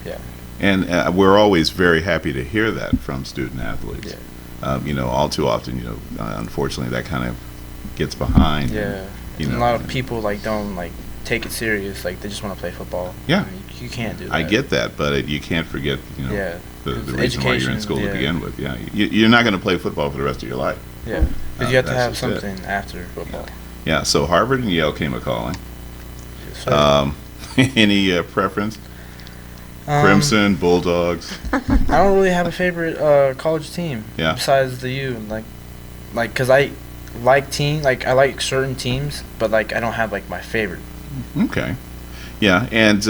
Yeah. And we're always very happy to hear that from student athletes. Yeah. All too often, unfortunately, that kind of gets behind. Yeah. And, a lot of people don't take it serious. They just want to play football. Yeah. You can't do that. I get that, but you can't forget, Yeah. the reason why you're in school to yeah. begin with. Yeah, you're not going to play football for the rest of your life. Yeah. But you have to that's have just it. something after football. Yeah. So Harvard and Yale came a calling. Yes, sir. Any preference? Crimson, Bulldogs. I don't really have a favorite college team. Yeah. Besides the U, because I like I like certain teams, but I don't have my favorite. Okay. Yeah, and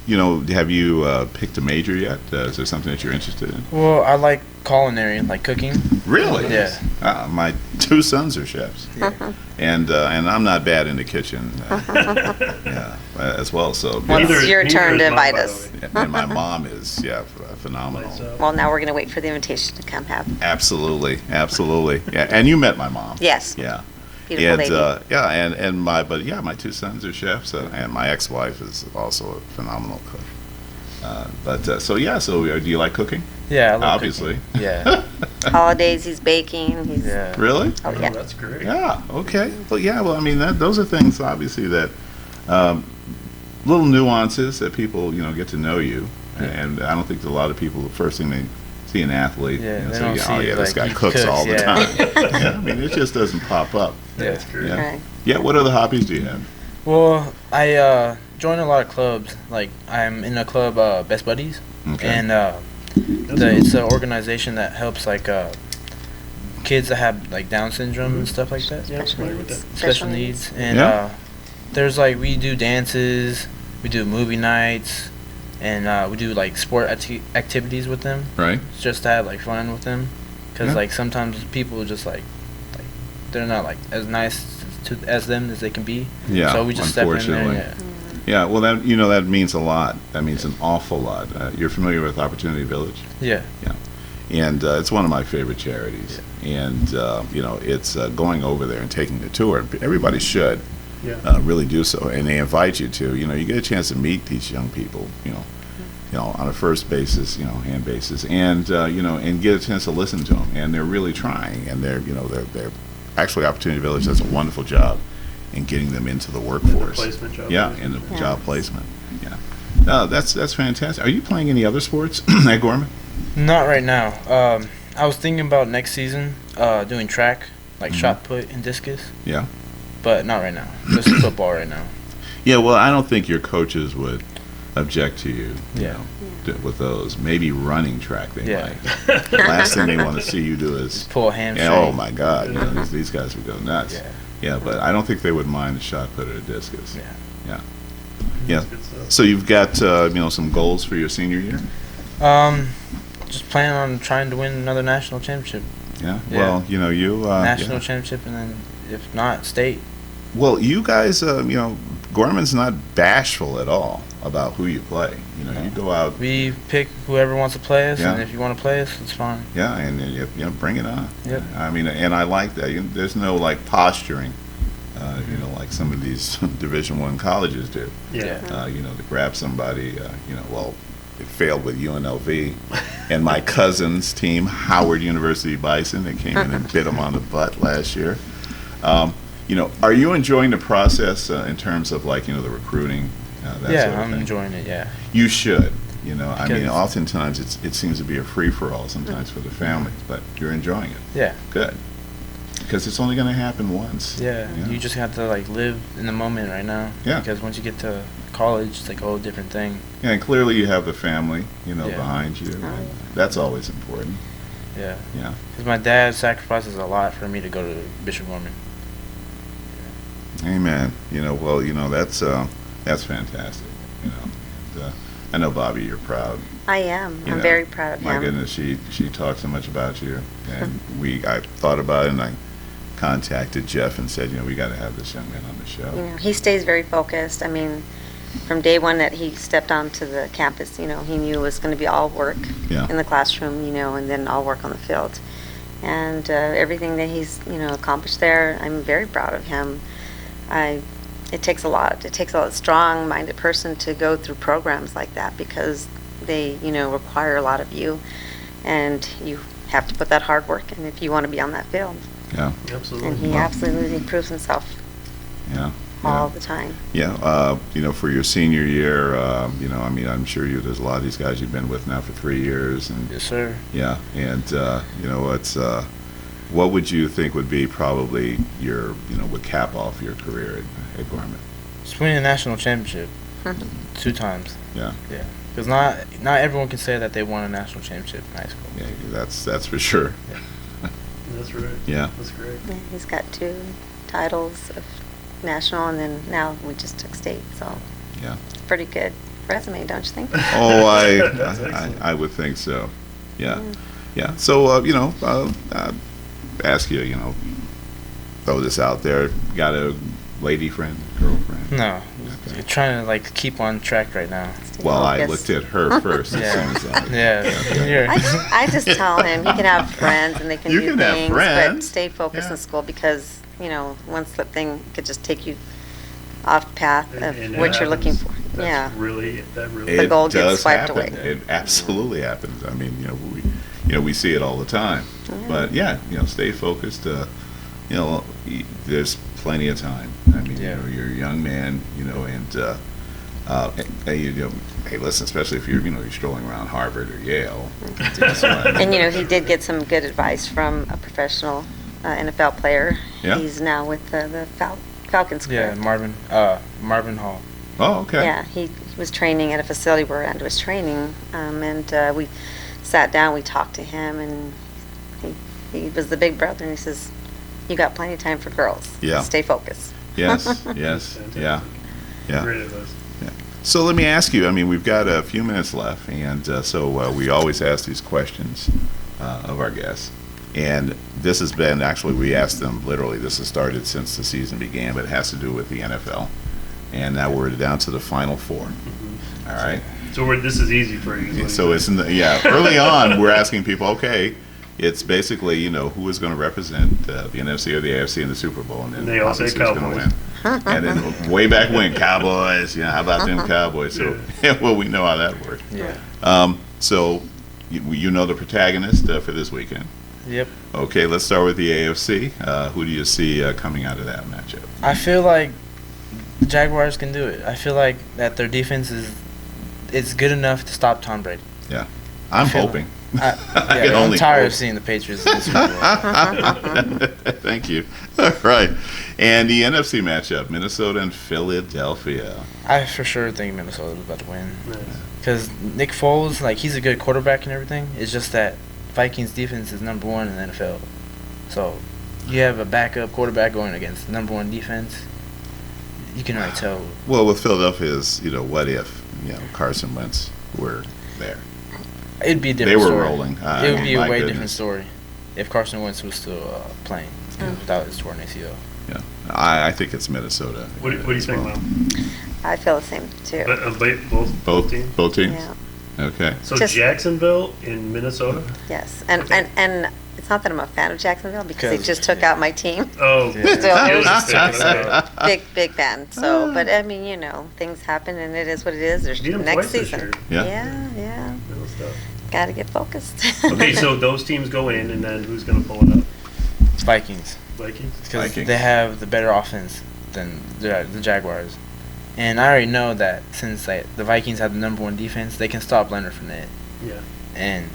have you picked a major yet? Is there something that you're interested in? Well, I like culinary, like cooking. Really? Yeah. My 2 sons are chefs, and I'm not bad in the kitchen, as well. So Well, it's your turn to invite us. and my mom is phenomenal. Well, now we're going to wait for the invitation to come have. Absolutely. Yeah, and you met my mom. Yes. Yeah. Beautiful And lady. my 2 sons are chefs, and my ex-wife is also a phenomenal cook. So do you like cooking? Yeah, I love Obviously. cooking. Yeah. Holidays, he's baking. He's Really? Oh, yeah. That's great. Yeah. Okay. Well, I mean, those are things obviously that little nuances that people get to know you, and I don't think that a lot of people, the first thing they see an athlete, they say, don't see this like guy he cooks all the yeah. time. I mean, it just doesn't pop up. That's great. Right. Yeah. What other hobbies do you have? Well, I join a lot of clubs. Like I'm in a club, Best Buddies, Okay. and it's an organization that helps like kids that have like Down syndrome and stuff like that. Special needs. And there's like we do dances, we do movie nights, and we do like sport activities with them. Right. Just to have like fun with them, because like sometimes people just like they're not like as nice as them as they can be. Yeah. So we just step in there. Unfortunately. Yeah, well, that means a lot. That means an awful lot. You're familiar with Opportunity Village? Yeah. And it's one of my favorite charities. And, it's going over there and taking the tour. Everybody should really do so. And they invite you to. You get a chance to meet these young people, on a first basis, hand basis. And, and get a chance to listen to them. And they're really trying. And they're actually, Opportunity Village does a wonderful job in getting them into the workforce. Placement job. In the job placement. Yeah. No, that's fantastic. Are you playing any other sports at Gorman? Not right now. I was thinking about next season doing track, like shot put and discus. Yeah. But not right now. Just football right now. Yeah, well, I don't think your coaches would object to you, Yeah. with those. Maybe running track they Yeah. might. Last thing they want to see you do is Pull a hamstring. oh my God, these guys would go nuts. Yeah. Yeah, but I don't think they would mind a shot put or a discus. Yeah. Yeah. So you've got some goals for your senior year? Just plan on trying to win another national championship. Yeah. Yeah. Well, you National championship, and then if not, state. Well, you guys, Gorman's not bashful at all about who you play. You go out. We pick whoever wants to play us, Yeah. and if you want to play us, it's fine. Yeah, and bring it on. Yep. I mean, and I like that. There's no like posturing, like some of these Division I colleges do. Yeah. To grab somebody. It failed with UNLV, and my cousin's team, Howard University Bison, they came in and bit them on the butt last year. Are you enjoying the process in terms of like the recruiting? That sort of I'm thing? enjoying it. Yeah. You should. I mean, Because- oftentimes it seems to be a free-for-all sometimes for the families, but you're enjoying it. Yeah. Good. Because it's only going to happen once. Yeah. You just have to like live in the moment right now. Yeah. Because once you get to college, it's like a whole different thing. Yeah, and clearly you have the family, Yeah. behind you. And that's always important. Yeah. Yeah. Because my dad sacrifices a lot for me to go to Bishop Gorman. Amen. That's fantastic. I know, Bobby, you're proud. I am. I'm very proud of him. My goodness, she talked so much about you, and I thought about it, and I contacted Jeff and said, we got to have this young man on the show. He stays very focused. I mean, from day one that he stepped onto the campus, he knew it was going to be all work in the classroom, and then all work on the field. And everything that he's, accomplished there, I'm very proud of him. It takes a lot. It takes a strong-minded person to go through programs like that because they, require a lot of you, and you have to put that hard work in if you want to be on that field. Yeah. Absolutely. And he absolutely proves himself all the time. Yeah. For your senior year, I'm sure there's a lot of these guys you've been with now for 3 years. And Yes, sir. yeah. And, what would you think would be probably your, would cap off your career at Gorman? Just winning a national championship 2 times. Yeah. Yeah. Because not everyone can say that they won a national championship in high school. Yeah, that's for sure. That's right. Yeah. That's great. Yeah, he's got 2 titles of national, and then now we just took state, so Yeah. it's pretty good. resume, don't you think? Oh, I would think so. Yeah. Yeah. So, ask you, throw this out there. Got a lady friend, girlfriend? No. You're trying to like keep on track right now. Well, I looked at her first. Yeah. As soon as Yeah. I just tell him he can have friends and they can You do can have things, friends. but stay focused Yeah. in school because, one slip thing could just take you off path of And what you're looking happens. for. Yeah. it The goal gets does swiped happen. away. It absolutely happens. I mean, we see it all the time. But yeah, stay focused. There's plenty of time. I mean, you're a young man, hey, listen, especially if you're strolling around Harvard or Yale. And he did get some good advice from a professional NFL player. Yeah. He's now with the Falcons. Yeah, correct? Marvin Hall. Oh, okay. Yeah, he was training at a facility where Andrew was training, and we sat down, we talked to him, and he was the big brother, and he says, "You got plenty of time for girls. Yeah. Stay focused." Yes, yes, yeah. Great advice. Yeah. So let me ask you, I mean, we've got a few minutes left, and so we always ask these questions of our guests. And this has been, actually, we asked them literally, this has started since the season began, but it has to do with the NFL. And now we're down to the Final Four. All right? So this is easy for you. So it's early on, we're asking people, okay, it's basically, who is going to represent the NFC or the AFC in the Super Bowl, and then they all say obviously who's going to win. And then way back when, Cowboys, how about them Cowboys? So, well, we know how that works. Yeah. So, you know the protagonist for this weekend. Yep. Okay, let's start with the AFC. Who do you see coming out of that matchup? I feel like the Jaguars can do it. I feel like that their defense is good enough to stop Tom Brady. Yeah, I'm hoping. I'm tired of seeing the Patriots in the Super Bowl. Thank you. All right. And the NFC matchup, Minnesota and Philadelphia. I for sure think Minnesota's about to win. Because Nick Foles, he's a good quarterback and everything. It's just that Vikings defense is number one in the NFL. So you have a backup quarterback going against number one defense. You can already tell. Well, with Philadelphia's, what if, Carson Wentz were there? It'd be a different story. They were rolling. It would be a way different story if Carson Wentz was still playing without his torn ACL. Yeah, I think it's Minnesota. What do you think, Mom? I feel the same, too. Both teams? Both teams? Yeah. Okay. So Jacksonville in Minnesota? Yes, and it's not that I'm a fan of Jacksonville because they just took out my team. Oh, big fan. So, but I mean, things happen, and it is what it is. There's next season. Yeah. Got to get focused. Okay, so those teams go in, and then who's going to pull it up? Vikings. Because they have the better offense than the Jaguars. And I already know that since the Vikings have the number one defense, they can stop Leonard Fournette. Yeah. And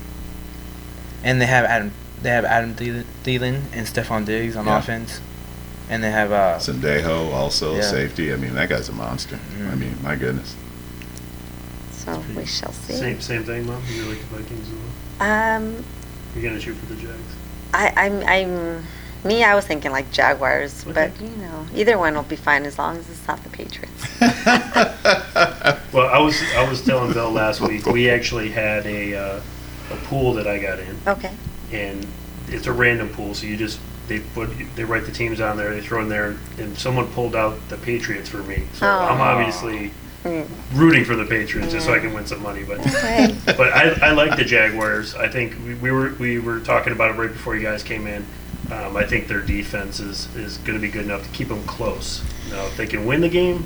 they have Adam Thielen and Stephon Diggs on offense. And they have Sendejo also, safety. I mean, that guy's a monster. I mean, my goodness. So we shall see. Same thing, Mom? You like the Vikings as well? You're going to shoot for the Jags? I was thinking like Jaguars, but either one will be fine as long as it's not the Patriots. Well, I was telling Bill last week, we actually had a pool that I got in. Okay. And it's a random pool, so they write the teams on there, they throw in there, and someone pulled out the Patriots for me. So I'm obviously rooting for the Patriots just so I can win some money. But but I like the Jaguars. I think we were talking about it right before you guys came in. I think their defense is going to be good enough to keep them close. Now, if they can win the game,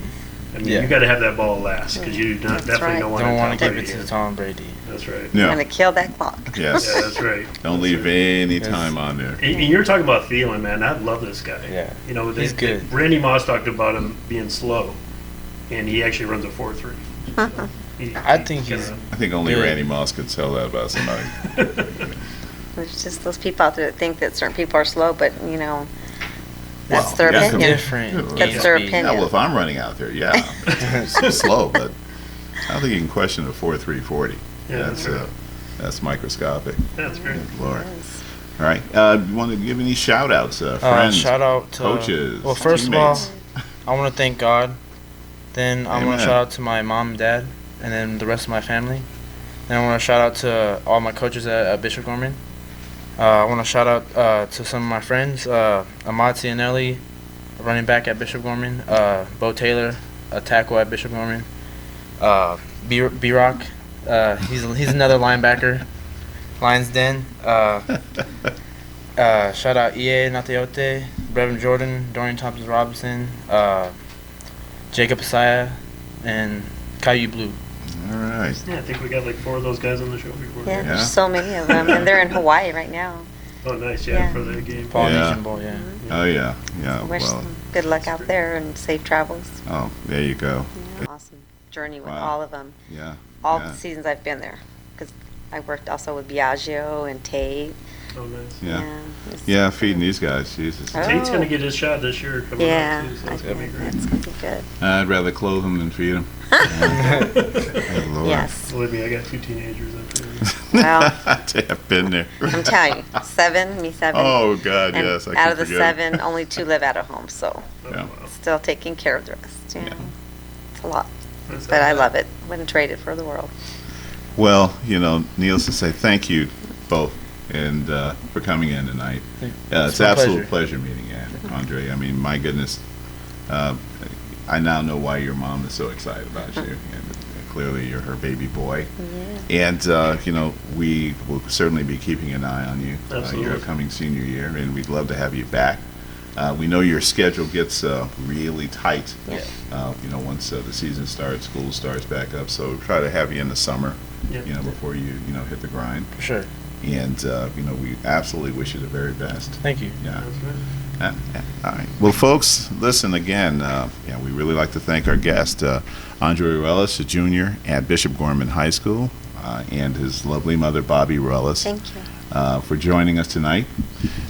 I mean, you got to have that ball last because you definitely don't want to give it to Tom Brady. That's right. You're going to kill that clock. Yes. Yeah, that's right. Don't leave any time on there. And you're talking about Thielen, man. I love this guy. Yeah. He's good. Randy Moss talked about him being slow, and he actually runs a 4.3. So I think only Randy Moss could tell that about somebody. There's just those people out there that think that certain people are slow, but that's their opinion. That's their opinion. Yeah, well, if I'm running out there, it's slow, but I don't think you can question a 4.340. Yeah, that's microscopic. That's great. Lord. All right. You want to give any shout outs? Friends, shout out to coaches. Well, first teammates. of all, I want to thank God. Then I want to shout out to my mom and dad and then the rest of my family. And I want to shout out to all my coaches at Bishop Gorman. I want to shout out to some of my friends, Ahmad Cianelli, running back at Bishop Gorman, Bo Taylor, a tackle at Bishop Gorman, B-Rock, he's another linebacker, Lions Den. Shout out EA Nateote, Brevin Jordan, Dorian Thompson-Robinson, Jacob Asaya, and Caillou Blue. All right. Yeah, I think we got like 4 of those guys on the show before. Yeah, there's so many of them, and they're in Hawaii right now. Oh, nice, yeah, for the game. Polynesian Bowl, yeah. Oh, yeah, yeah. Wish them good luck out there and safe travels. Oh, there you go. Yeah, awesome journey with all of them. Yeah. All the seasons I've been there, because I worked also with Biagio and Tate. Oh, nice. Yeah. Yeah, feeding these guys, Jesus. Tate's going to get his shot this year coming up, too, so that's going to be great. It's going to be good. I'd rather clothe them than feed them. Yes. Believe me, I got 2 teenagers up there. Well, I've been there. I'm telling you, 7, me 7. Oh, God, and yes. I out of the forget. 7, only 2 live out of home, so still taking care of the rest. You know, it's a lot. But I love it. Wouldn't trade it for the world. Well, needless to say, thank you both and for coming in tonight. It's an absolute pleasure meeting you, Andre. I mean, my goodness, I now know why your mom is so excited about you. And clearly, you're her baby boy. Yeah. And, we will certainly be keeping an eye on you your upcoming senior year, and we'd love to have you back. We know your schedule gets really tight, once the season starts, school starts back up. So we'll try to have you in the summer, before you, hit the grind. For sure. And, we absolutely wish you the very best. Thank you. Yeah. All right. Well, folks, listen again. We really like to thank our guest, Andre Ruelas, a junior at Bishop Gorman High School, and his lovely mother, Bobby Ruelas. Thank you. For joining us tonight.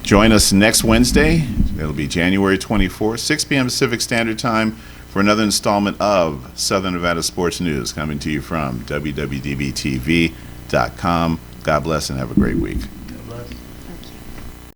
Join us next Wednesday. It'll be January 24th, 6 p.m. Pacific Standard Time for another installment of Southern Nevada Sports News coming to you from WWDBTV.com. God bless and have a great week.